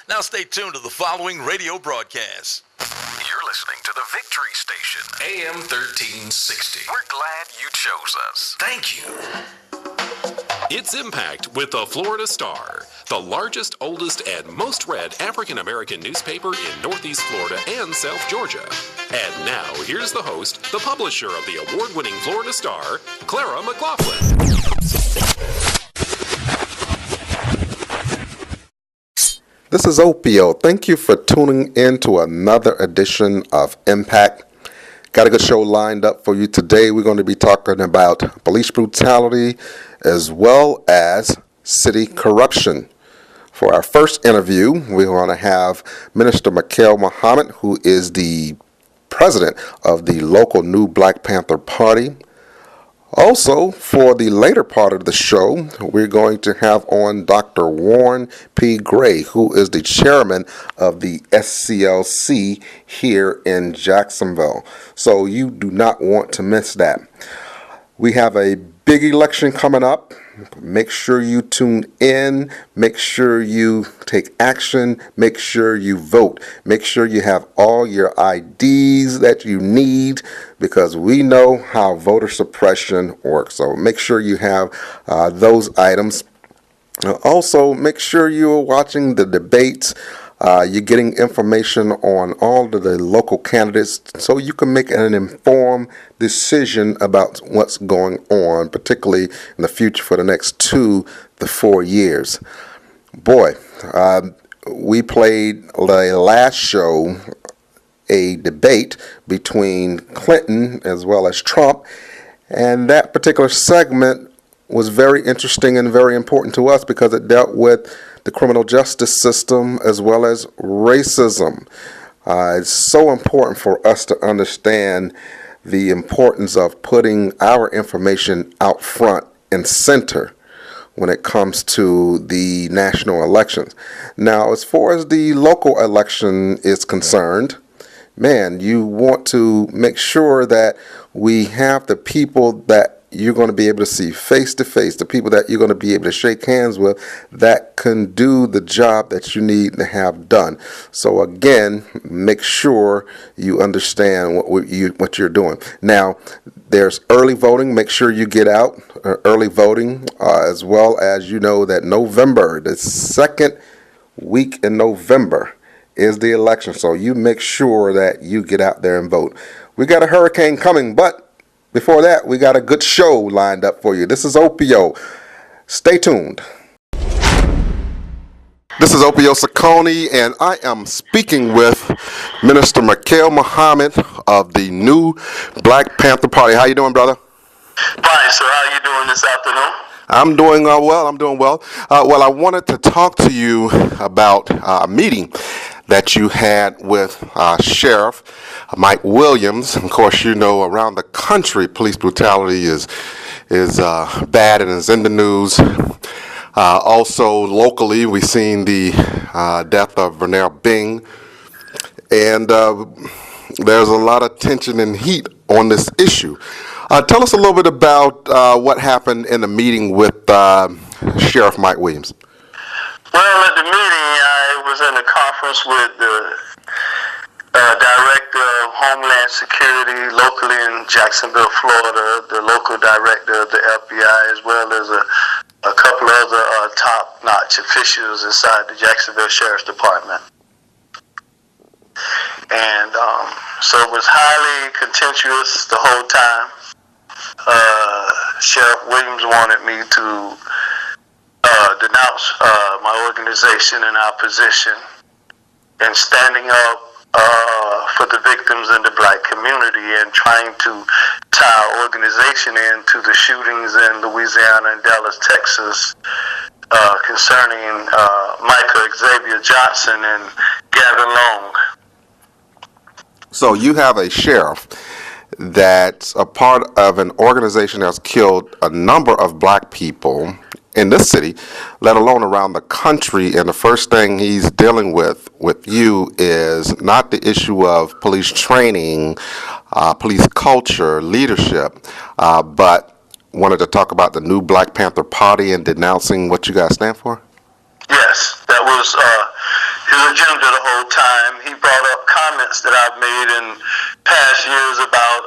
Now stay tuned to the following radio broadcast. You're listening to the Victory Station, AM 1360. We're glad you chose us. Thank you. It's Impact with the Florida Star, the largest, oldest, and most read African-American newspaper in Northeast Florida and South Georgia. And now, here's the host, the publisher of the award-winning Florida Star, Clara McLaughlin. This is Opio. Thank you for tuning in to another edition of Impact. Got a good show lined up for you today. We're going to be talking about police brutality as well as city corruption. For our first interview, we're going to have Minister Mikhail Muhammad, who is the president of the local new Black Panther Party. Also, for the later part of the show, we're going to have on Dr. Warren P. Gray, who is the chairman of the SCLC here in Jacksonville. So you do not want to miss that. We have a big election coming up. Make sure you tune in. Make sure you take action. Make sure you vote. Make sure you have all your IDs that you need, because we know how voter suppression works. So make sure you have those items. Also, make sure you're watching the debates. You're getting information on all of the local candidates so you can make an informed decision about what's going on, particularly in the future for the next 2 to 4 years. Boy, we played the last show a debate between Clinton as well as Trump, and that particular segment was very interesting and very important to us because it dealt with the criminal justice system as well as racism. It's so important for us to understand the importance of putting our information out front and center when it comes to the national elections. Now, as far as the local election is concerned, man, you want to make sure that we have the people that you're going to be able to see face to face, the people that you're going to be able to shake hands with that can do the job that you need to have done. So again, make sure you understand what you're doing. Now, there's early voting. Make sure you get out early voting, as well as you know that November, the second week in November, is the election. So you make sure that you get out there and vote. We got a hurricane coming, but before that, we got a good show lined up for you. This is Opio. Stay tuned. This is Opio Ciccone, and I am speaking with Minister Mikhail Muhammad of the new Black Panther Party. How you doing, brother? Fine, sir. How are you doing this afternoon? I'm doing well. I'm doing well. Well, I wanted to talk to you about a meeting that you had with Sheriff Mike Williams. Of course, you know, around the country, police brutality is bad and is in the news. Also, locally, we've seen the death of Vernell Bing, and there's a lot of tension and heat on this issue. Tell us a little bit about what happened in the meeting with Sheriff Mike Williams. Well, at the meeting, I was in a conference with the Director of Homeland Security locally in Jacksonville, Florida, the local director of the FBI, as well as a couple other top-notch officials inside the Jacksonville Sheriff's Department. And so it was highly contentious the whole time. Sheriff Williams wanted me to denounce my organization and our position in standing up for the victims in the black community and trying to tie our organization into the shootings in Louisiana and Dallas, Texas, concerning Michael Xavier Johnson and Gavin Long. So you have a sheriff that's a part of an organization that's killed a number of black people in this city, let alone around the country, and the first thing he's dealing with you is not the issue of police training, police culture, leadership, but wanted to talk about the new Black Panther Party and denouncing what you guys stand for? Yes, that was his agenda the whole time. He brought up comments that I've made in past years about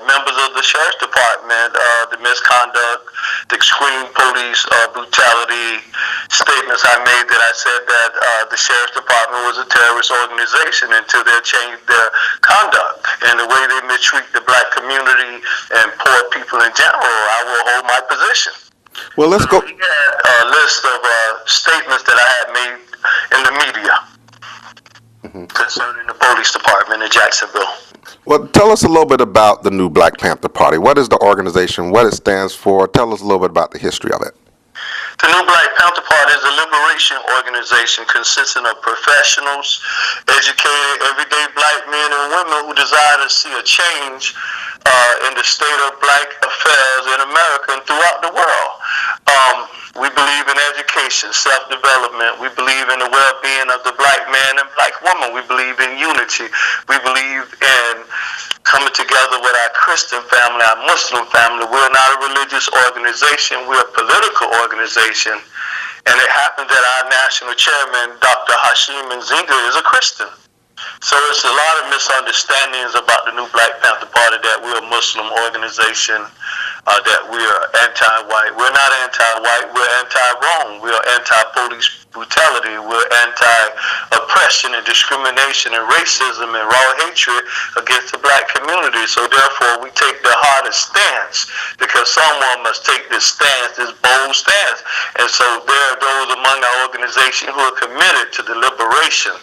members of the Sheriff's Department, the misconduct, the extreme police brutality statements I made, that I said that the Sheriff's Department was a terrorist organization until they changed their conduct and the way they mistreat the black community and poor people in general. I will hold my position. Well, let's go. He had a list of statements that I had made in the media concerning the police department in Jacksonville. Well, tell us a little bit about the new Black Panther Party. What is the organization? What it stands for? Tell us a little bit about the history of it. The new Black Panther Party is a liberation organization consisting of professionals, educated, everyday black men and women who desire to see a change in the state of black affairs in America and throughout the world. We believe in education, self-development. We believe in the well-being of the black man and black woman. We believe in unity. We believe in coming together with our Christian family, our Muslim family. We're not a religious organization. We're a political organization. And it happens that our national chairman, Dr. Hashim Nzinga, is a Christian. So it's a lot of misunderstandings about the new Black Panther Party, that we're a Muslim organization, that we're anti-white. We're not anti-white, we're anti-wrong. We're anti-police brutality. We're anti-oppression and discrimination and racism and raw hatred against the black community. So therefore, we take the hardest stance, because someone must take this stance, this bold stance. And so there are those among our organization who are committed to the liberation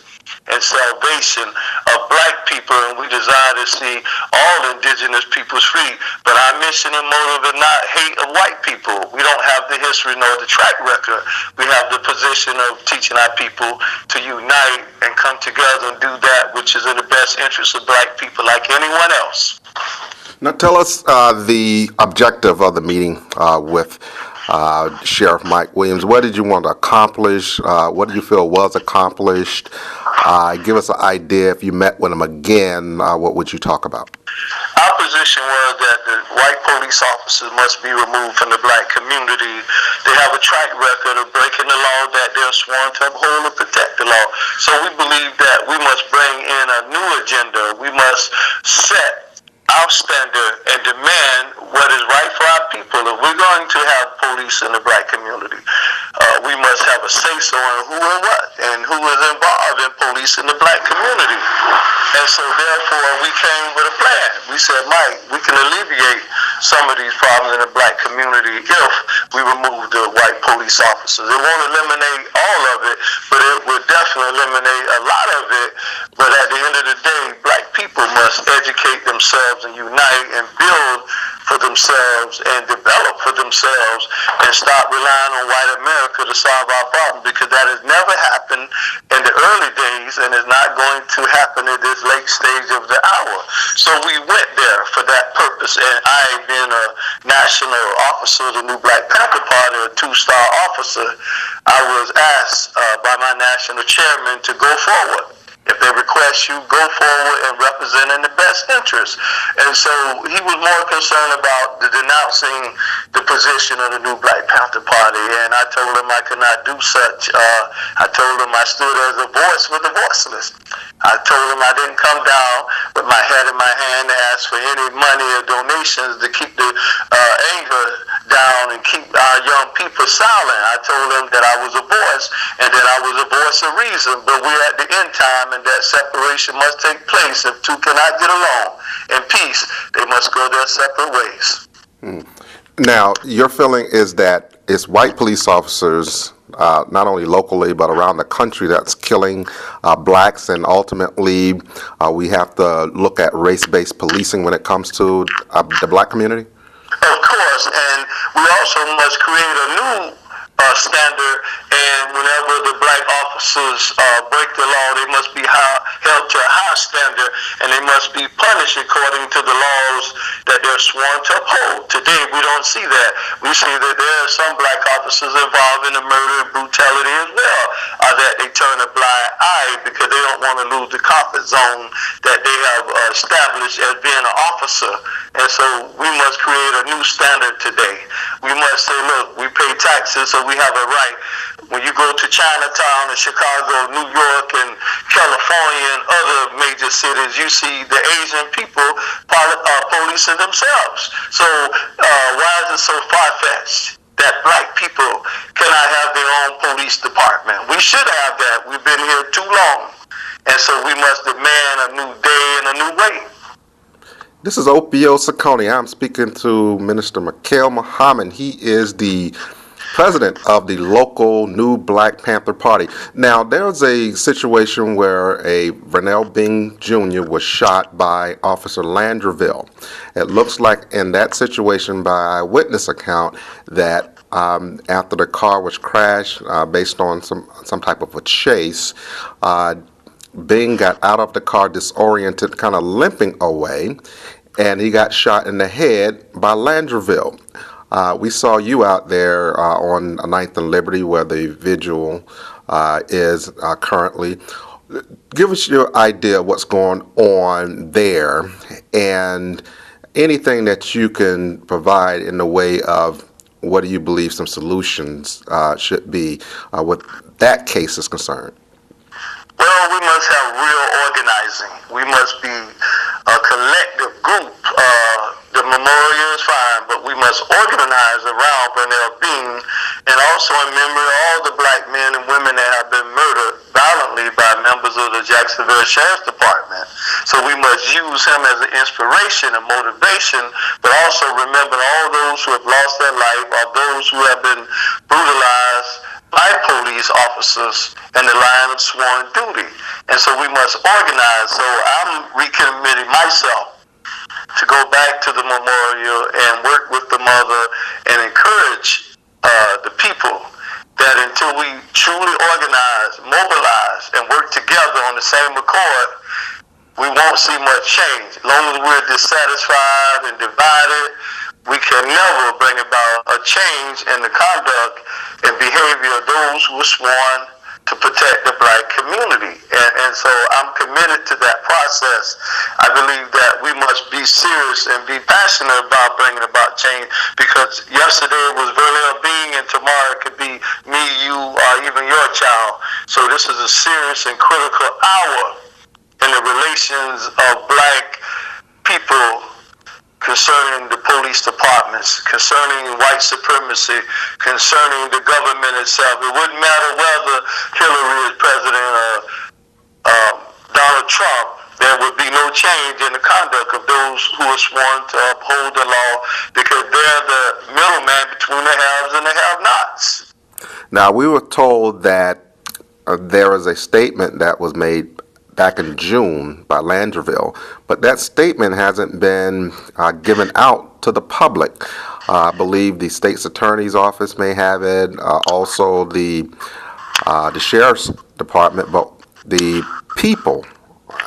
and salvation of black people, and we desire to see all indigenous peoples free. But our mission and motive is not hate of white people. We don't have the history nor the track record. We have the position of teaching our people to unite and come together and do that which is in the best interest of black people like anyone else. Now tell us the objective of the meeting with Sheriff Mike Williams. What did you want to accomplish? What did you feel was accomplished? Give us an idea. If you met with him again, what would you talk about? Our position was that the white police officers must be removed from the black community. They have a track record of breaking the law that they're sworn to uphold and protect the law. So we believe that we must bring in a new agenda. We must set our standard and demand what is right for our people. If we're going to have police in the black community, we must have a say-so on who and what and who is involved in police in the black community. And so therefore we came with a plan. We said, Mike, we can alleviate some of these problems in the black community if we remove the white police officers. It won't eliminate all of it, but it will definitely eliminate a lot of it. But at the end of the day, black people must educate themselves and unite and build for themselves and develop for themselves and stop relying on white America to solve our problem, because that has never happened in the early days and is not going to happen in this late stage of the hour. So we went there for that purpose, and I, being a national officer of the new Black Panther Party, a 2-star officer, I was asked by my national chairman to go forward. If they request you, go forward and represent in the best interest. And so he was more concerned about the denouncing the position of the new Black Panther Party. And I told him I could not do such. I told him I stood as a voice for the voiceless. I told him I didn't come down with my head in my hand to ask for any money or donations to keep the anger down and keep our young people silent. I told him that I was a voice and that I was a voice of reason, but we're at the end time and that separation must take place. If two cannot get along in peace, they must go their separate ways. Now, your feeling is that it's white police officers, not only locally but around the country, that's killing blacks, and ultimately we have to look at race-based policing when it comes to the black community? Of course, and we also must create a new standard, and whenever the black officers break the law, they must be held to a high standard, and they must be punished according to the laws that they're sworn to uphold. Today, we don't see that. We see that there are some black officers involved in the murder and brutality as well, that they turn a blind eye because they don't want to lose the comfort zone that they have established as being an officer. And so we must create a new standard today. We must say, look, we pay taxes, so we have a right. When you go to Chinatown in Chicago, New York, and major cities, you see the Asian people policing themselves. So why is it so far-fetched that black people cannot have their own police department? We should have that. We've been here too long. And so we must demand a new day and a new way. This is Opio Speaks. I'm speaking to Minister Mikhail Muhammad. He is the president of the local new Black Panther Party. Now, there's a situation where a Vernell Bing Jr. was shot by Officer Landreville. It looks like in that situation, by eyewitness account, that after the car was crashed, based on some type of a chase, Bing got out of the car disoriented, kind of limping away, and he got shot in the head by Landreville. We saw you out there on 9th and Liberty, where the vigil is currently. Give us your idea of what's going on there, and anything that you can provide in the way of what do you believe some solutions should be with that case is concerned. Well, we must have real organizing. We must be a collective group. The memorial is fine, but we must organize around Vernell Bing, and also in memory of all the black men and women that have been murdered violently by members of the Jacksonville Sheriff's Department. So we must use him as an inspiration and motivation, but also remember all those who have lost their life or those who have been brutalized by police officers in the line of sworn duty. And so we must organize. So I'm recommitting myself to go back to the memorial and work with the mother and encourage the people that until we truly organize, mobilize, and work together on the same accord, we won't see much change. As long as we're dissatisfied and divided, we can never bring about a change in the conduct and behavior of those who are sworn to protect the black community. And so I'm committed to that process. I believe that we must be serious and be passionate about bringing about change, because yesterday was Vernell Bing and tomorrow it could be me, you, or even your child. So this is a serious and critical hour in the relations of black people concerning the police departments, concerning white supremacy, concerning the government itself. It wouldn't matter whether Hillary is president or Donald Trump. There would be no change in the conduct of those who are sworn to uphold the law, because they're the middleman between the haves and the have-nots. Now, we were told that there was a statement that was made back in June by Landreville, but that statement hasn't been given out to the public. I believe the state's attorney's office may have it, also the sheriff's department, but the people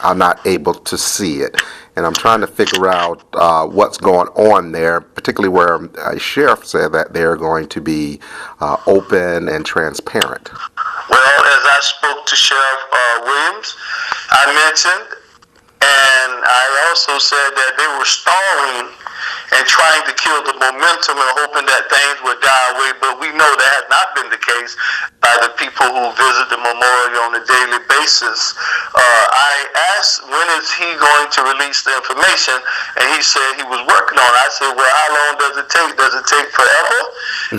are not able to see it. And I'm trying to figure out what's going on there, particularly where a sheriff said that they're going to be open and transparent. Well, as I spoke to Sheriff Williams, I mentioned, and I also said that they were stalling and trying to kill the momentum and hoping that things would die away, but we know that had not been the case by the people who visit the memorial on a daily basis. I asked, when is he going to release the information? And he said he was working on it. I said, well, how long does it take? Does it take forever?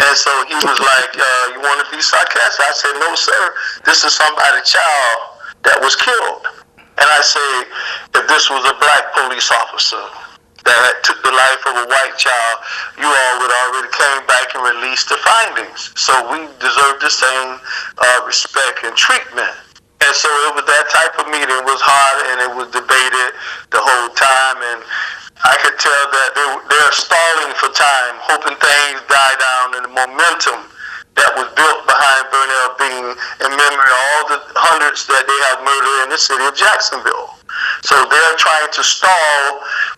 And so he was like, you want to be sarcastic? I said, no, sir. This is somebody's child that was killed. And I say, if this was a black police officer that took the life of a white child, you all would already came back and released the findings. So we deserve the same respect and treatment. And so it was that type of meeting. It was hard and it was debated the whole time. And I could tell that they're stalling for time, hoping things die down, and the momentum that was built behind Vernell Bing in memory of all the hundreds that they have murdered in the city of Jacksonville. So they're trying to stall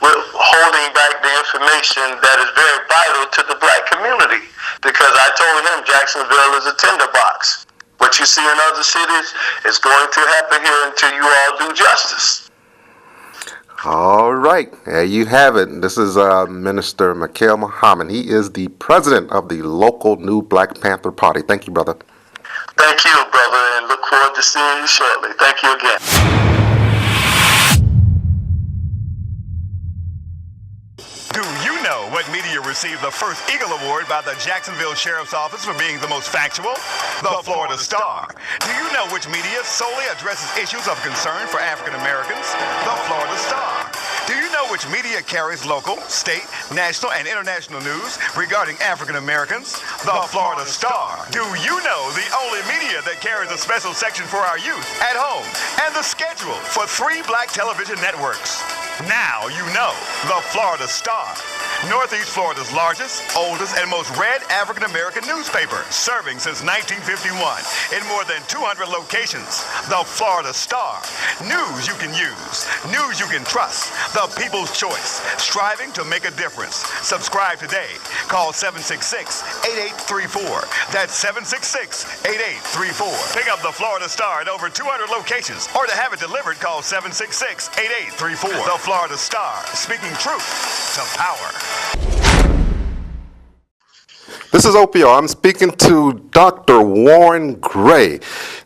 with holding back the information that is very vital to the black community, because I told him Jacksonville is a tinderbox. What you see in other cities is going to happen here until you all do justice. All right, there you have it. This is Minister Mikhail Muhammad. He is the president of the local new Black Panther Party. Thank you, brother. Thank you, brother, and look forward to seeing you shortly. Thank you again. received the first Eagle Award by the Jacksonville Sheriff's Office for being the most factual, the Florida Star. Do you know which media solely addresses issues of concern for African Americans? The Florida Star. Do you know which media carries local, state, national, and international news regarding African Americans? The Florida Star. Do you know the only media that carries a special section for our youth at home and the schedule for 3 black television networks? Now you know the Florida Star. Northeast Florida's largest, oldest, and most read African American newspaper, serving since 1951 in more than 200 locations. The Florida Star. News you can use, news you can trust. The People's Choice, striving to make a difference. Subscribe today. Call 766-8834. That's 766-8834. Pick up the Florida Star at over 200 locations, or to have it delivered, call 766-8834. The Florida Star, speaking truth to power. This is Opio. I'm speaking to Dr. Warren Gray,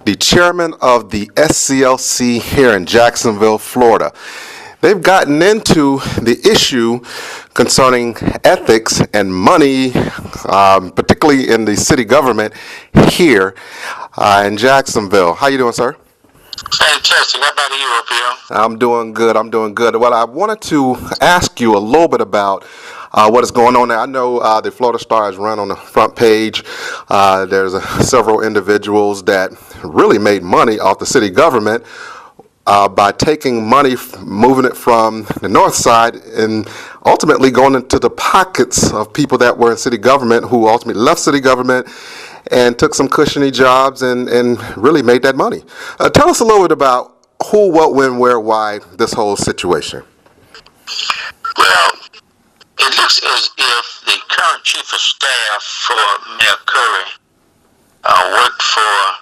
the chairman of the SCLC here in Jacksonville, Florida. They've gotten into the issue concerning ethics and money, particularly in the city government here in Jacksonville. How you doing, sir? Fantastic. How about you, Opio? I'm doing good. Well, I wanted to ask you a little bit about what is going on there. I know the Florida Star is run on the front page. There's several individuals that really made money off the city government by taking money, moving it from the north side and ultimately going into the pockets of people that were in city government who ultimately left city government and took some cushiony jobs and really made that money. Tell us a little bit about who, what, when, where, why, this whole situation. Well, it looks as if the current chief of staff for Mayor Curry worked for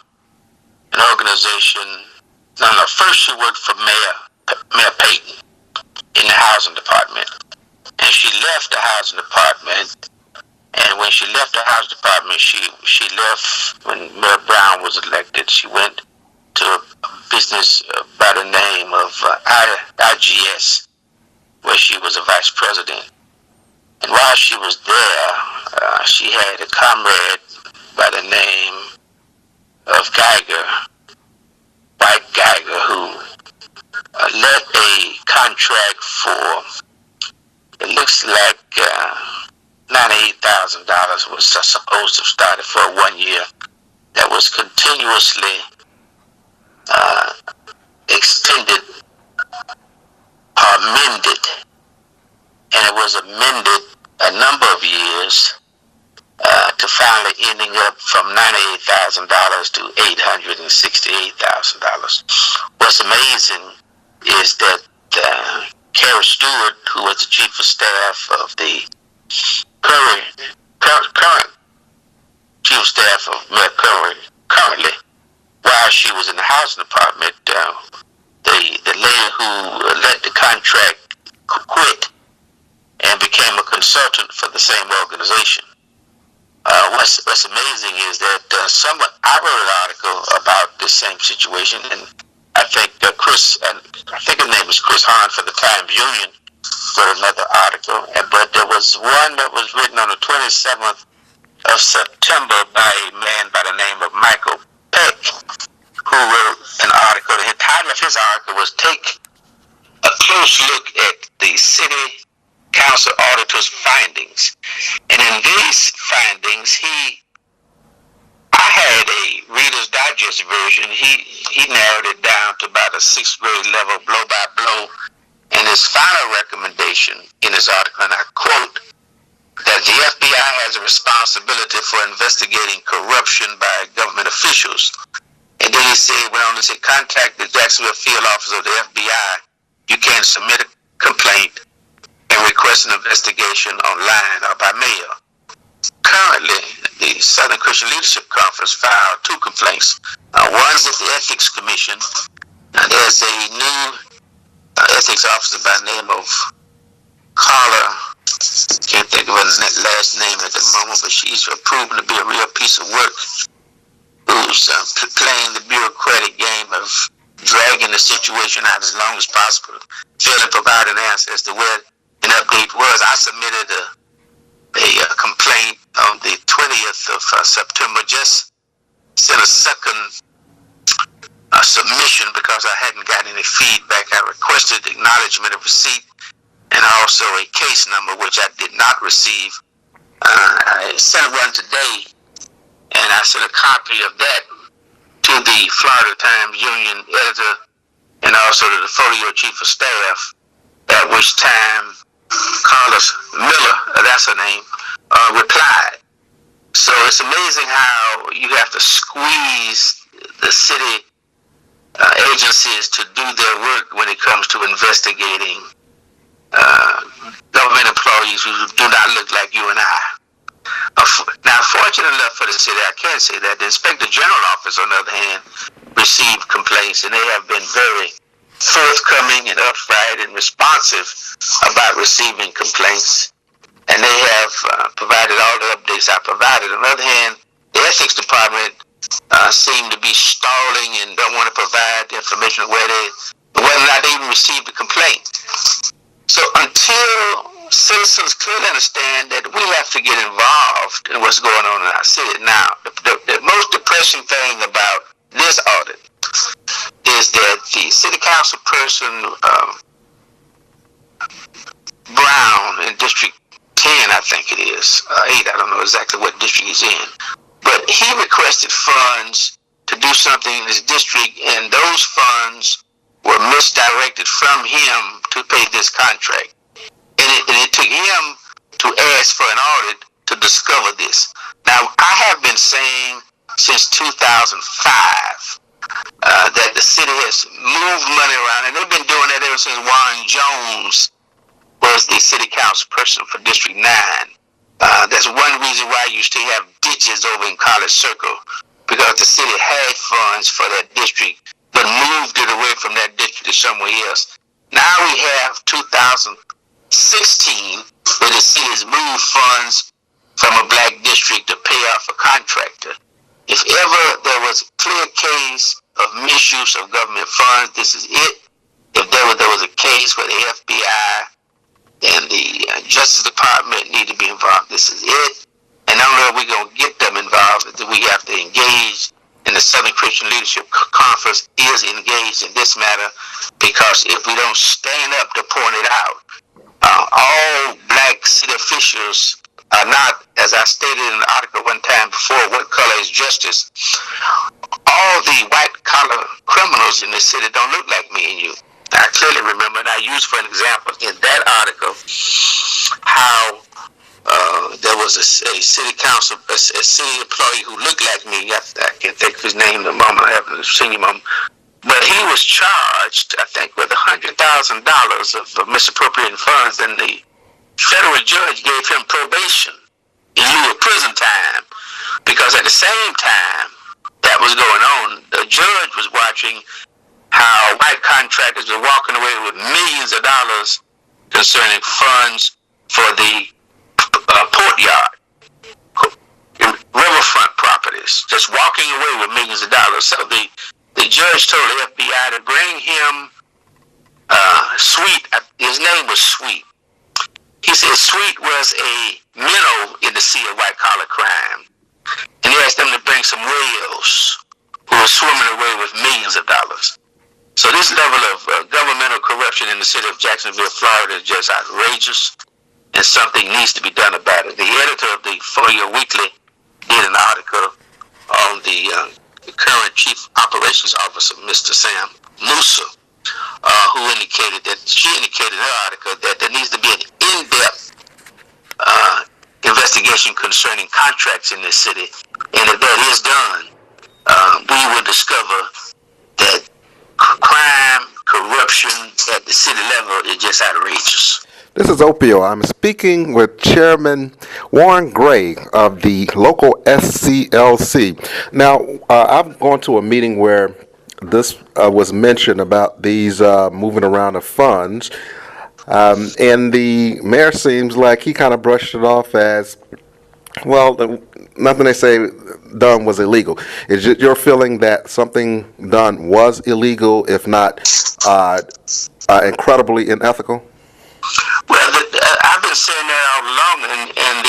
an organization. No, first she worked for Mayor Payton in the housing department. And she left the housing department. And when she left the housing department, she left when Mayor Brown was elected. She went to a business by the name of IGS, where she was a vice president. And while she was there, she had a comrade by the name of White Geiger, who let a contract for, it looks like $98,000 was supposed to have started for 1 year, that was continuously extended or amended. And it was amended a number of years to finally ending up from $98,000 to $868,000. What's amazing is that Kara Stewart, who was the chief of staff of the current chief of staff of Mayor Curry, currently, while she was in the housing department, the lady who let the contract quit and became a consultant for the same organization. What's amazing is that I wrote an article about this same situation, and I think I think his name was Chris Hahn for the Times Union, wrote another article. But there was one that was written on the 27th of September by a man by the name of Michael Peck, who wrote an article. The title of his article was "Take a Close Look at the City Council Auditor's Findings." And in these findings, I had a Reader's Digest version. He narrowed it down to about a 6th grade level, blow by blow. And his final recommendation in his article, and I quote, that the FBI has a responsibility for investigating corruption by government officials. And then went on to say, contact the Jacksonville field office of the FBI. You can submit a complaint and request an investigation online or by mail. Currently, the Southern Christian Leadership Conference filed 2 complaints. One's with the Ethics Commission. There's a new ethics officer by the name of Carla. Can't think of her last name at the moment, but she's proven to be a real piece of work, who's playing the bureaucratic game of dragging the situation out as long as possible, failing to provide an answer as to where an update was. I submitted a complaint on the 20th of September. Just sent a second submission because I hadn't got any feedback. I requested acknowledgement of receipt and also a case number, which I did not receive. I sent one today, and I sent a copy of that to the Florida Times Union editor and also to the folio chief of staff, at which time Carlos Miller, that's her name, replied. So it's amazing how you have to squeeze the city agencies to do their work when it comes to investigating government employees who do not look like you and I. Now, fortunately enough for the city, I can say that the Inspector General Office, on the other hand, received complaints, and they have been very forthcoming and upright and responsive about receiving complaints, and they have provided all the updates I provided. On the other hand, the Ethics Department seem to be stalling and don't want to provide the information whether or not they even received the complaint. So until citizens clearly understand that we have to get involved in what's going on in our city. Now, the most depressing thing about this audit is that the city council person, Brown, in District 10, I think it is, 8, I don't know exactly what district he's in, but he requested funds to do something in his district, and those funds were misdirected from him to pay this contract. And it took him to ask for an audit to discover this. Now, I have been saying since 2005 that the city has moved money around, and they've been doing that ever since Warren Jones was the city council person for District 9. That's one reason why you still have ditches over in College Circle, because the city had funds for that district, but moved it away from that district to somewhere else. Now we have 2016, where the city has moved funds from a black district to pay off a contractor. If ever there was a clear case of misuse of government funds, this is it. If there was a case where the FBI and the Justice Department need to be involved, this is it. And not only are we going to get them involved, but we have to engage, and the Southern Christian Leadership Conference is engaged in this matter, because if we don't stand up to point it out, all black city officials are not, as I stated in an article one time before, what color is justice? All the white-collar criminals in the city don't look like me and you. I clearly remember, and I used for an example in that article, how there was a city council, a city employee who looked like me. I can't think of his name in the moment. I haven't seen him. But he was charged, I think, with $100,000 of misappropriating funds, and the federal judge gave him probation in lieu of prison time, because at the same time that was going on, the judge was watching how white contractors were walking away with millions of dollars concerning funds for the port yard, riverfront properties, just walking away with millions of dollars. So the judge told the FBI to bring him Sweet. His name was Sweet. He said Sweet was a minnow in the sea of white-collar crime. And he asked them to bring some whales who were swimming away with millions of dollars. So this level of governmental corruption in the city of Jacksonville, Florida is just outrageous, and something needs to be done about it. The editor of the Folio Weekly did an article on the current Chief Operations Officer, Mr. Sam Musa, who indicated in her article that there needs to be an in-depth investigation concerning contracts in this city, and if that is done, we will discover that crime, corruption at the city level is just outrageous. This is Opio. I'm speaking with Chairman Warren Gray of the local SCLC. Now, I've gone to a meeting where this was mentioned about these moving around of funds, and the mayor seems like he kind of brushed it off as, well, nothing they say done was illegal. Is it your feeling that something done was illegal, if not incredibly unethical? Well, I've been been saying that all along, and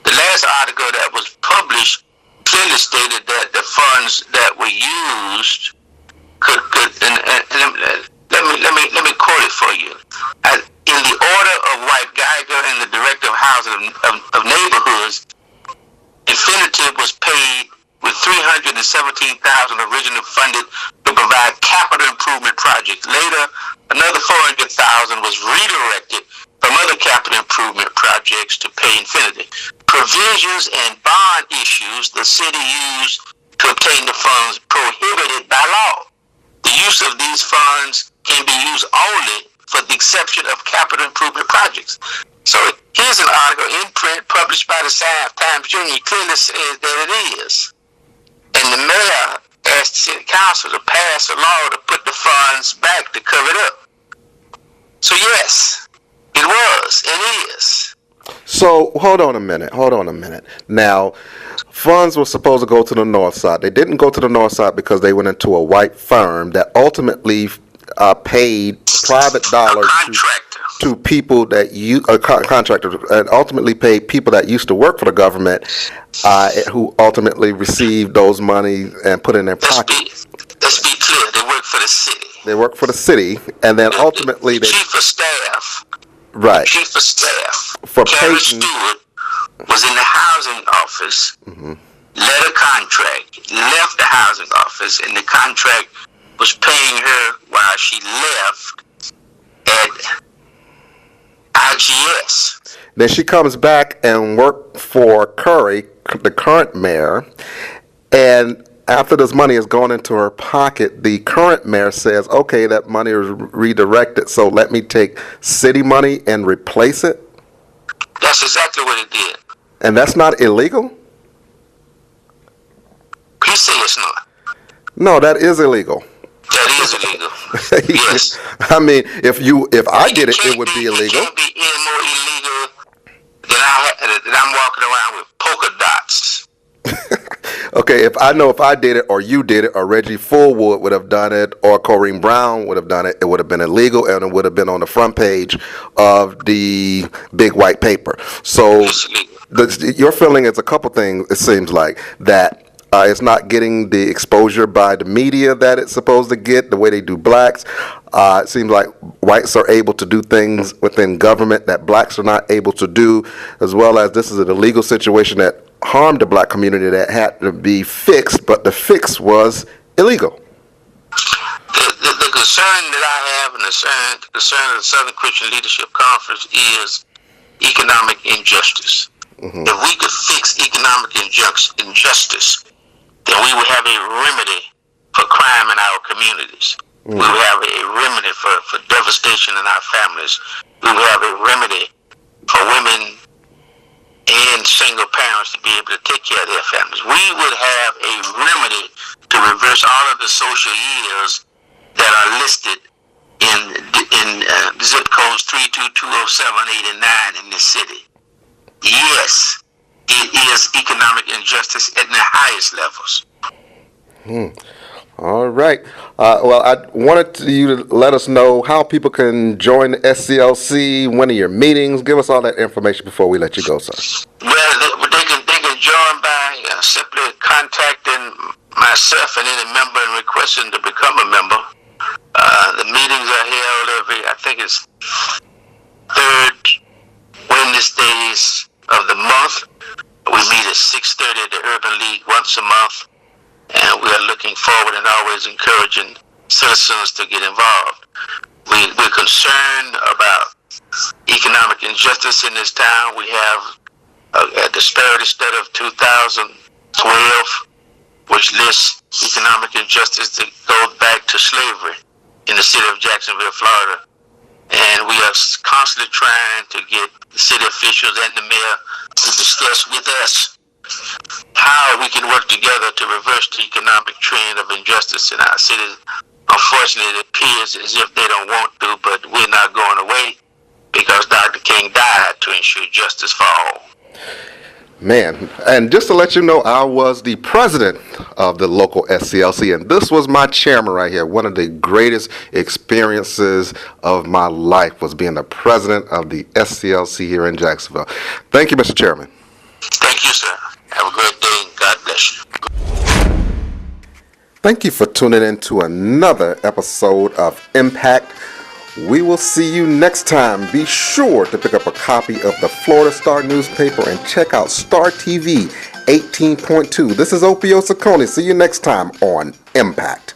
the last article that was published clearly stated that the funds that were used could and let me quote it for you. In the order of White Geiger and the Director of Housing of Neighborhoods, Infinitive was paid with $317,000 originally funded to provide capital improvement projects. Later, another $400,000 was redirected from other capital improvement projects to pay Infinity. Provisions and bond issues the city used to obtain the funds prohibited by law. The use of these funds can be used only for the exception of capital improvement projects. So here's an article in print published by the Times Junior clearly says that it is. And the mayor asked the city council to pass a law to put the funds back to cover it up. So yes, it was and is. So hold on a minute. Now, funds were supposed to go to the north side. They didn't go to the north side because they went into a white firm that ultimately paid private dollars to people that contractors, and ultimately paid people that used to work for the government, who ultimately received those money and put in their pocket. Let's be clear. They work for the city. They work for the city, and then ultimately the chief of staff. Right. Chief of staff for Karen Stewart was in the housing office, led a contract, left the housing office, and the contract was paying her while she left at IGS. Then she comes back and works for Curry, the current mayor, and after this money is going into her pocket, the current mayor says, okay, that money is redirected, so let me take city money and replace it? That's exactly what it did. And that's not illegal? You say it's not. No, that is illegal. That is illegal. Yes. I mean, if I did it, it would be illegal. It can't be any more illegal than I'm walking around with polka dots. Okay, if I did it, or you did it, or Reggie Fullwood would have done it, or Corrine Brown would have done it, it would have been illegal, and it would have been on the front page of the big white paper. So your feeling is a couple things, it seems like, that it's not getting the exposure by the media that it's supposed to get, the way they do blacks. It seems like whites are able to do things within government that blacks are not able to do, as well as this is an illegal situation that harmed the black community that had to be fixed, but the fix was illegal. The concern that I have, and the concern of the Southern Christian Leadership Conference, is economic injustice. If we could fix economic injustice, then we would have a remedy for crime in our communities. We would have a remedy for devastation in our families. We would have a remedy for women and single parents to be able to take care of their families. We would have a remedy to reverse all of the social ills that are listed in zip codes 32207, 8, and 9 in this city. Yes, it is economic injustice at the highest levels. All right. Well, I wanted you to let us know how people can join the SCLC, when are your meetings. Give us all that information before we let you go, sir. Well, they can join by simply contacting myself and any member and requesting to become a member. The meetings are held I think it's third Wednesdays of the month. We meet at 6:30 at the Urban League once a month. And we are looking forward and always encouraging citizens to get involved. We're concerned about economic injustice in this town. We have a disparity study of 2012, which lists economic injustice that goes back to slavery in the city of Jacksonville, Florida. And we are constantly trying to get the city officials and the mayor to discuss with us how we can work together to reverse the economic trend of injustice in our cities. Unfortunately, it appears as if they don't want to, but we're not going away because Dr. King died to ensure justice for all. Man, and just to let you know, I was the president of the local SCLC, and this was my chairman right here. One of the greatest experiences of my life was being the president of the SCLC here in Jacksonville. Thank you, Mr. Chairman. Thank you, sir. Have a great day, and God bless you. Thank you for tuning in to another episode of Impact. We will see you next time. Be sure to pick up a copy of the Florida Star newspaper and check out Star TV 18.2. This is Opio Speaks. See you next time on Impact.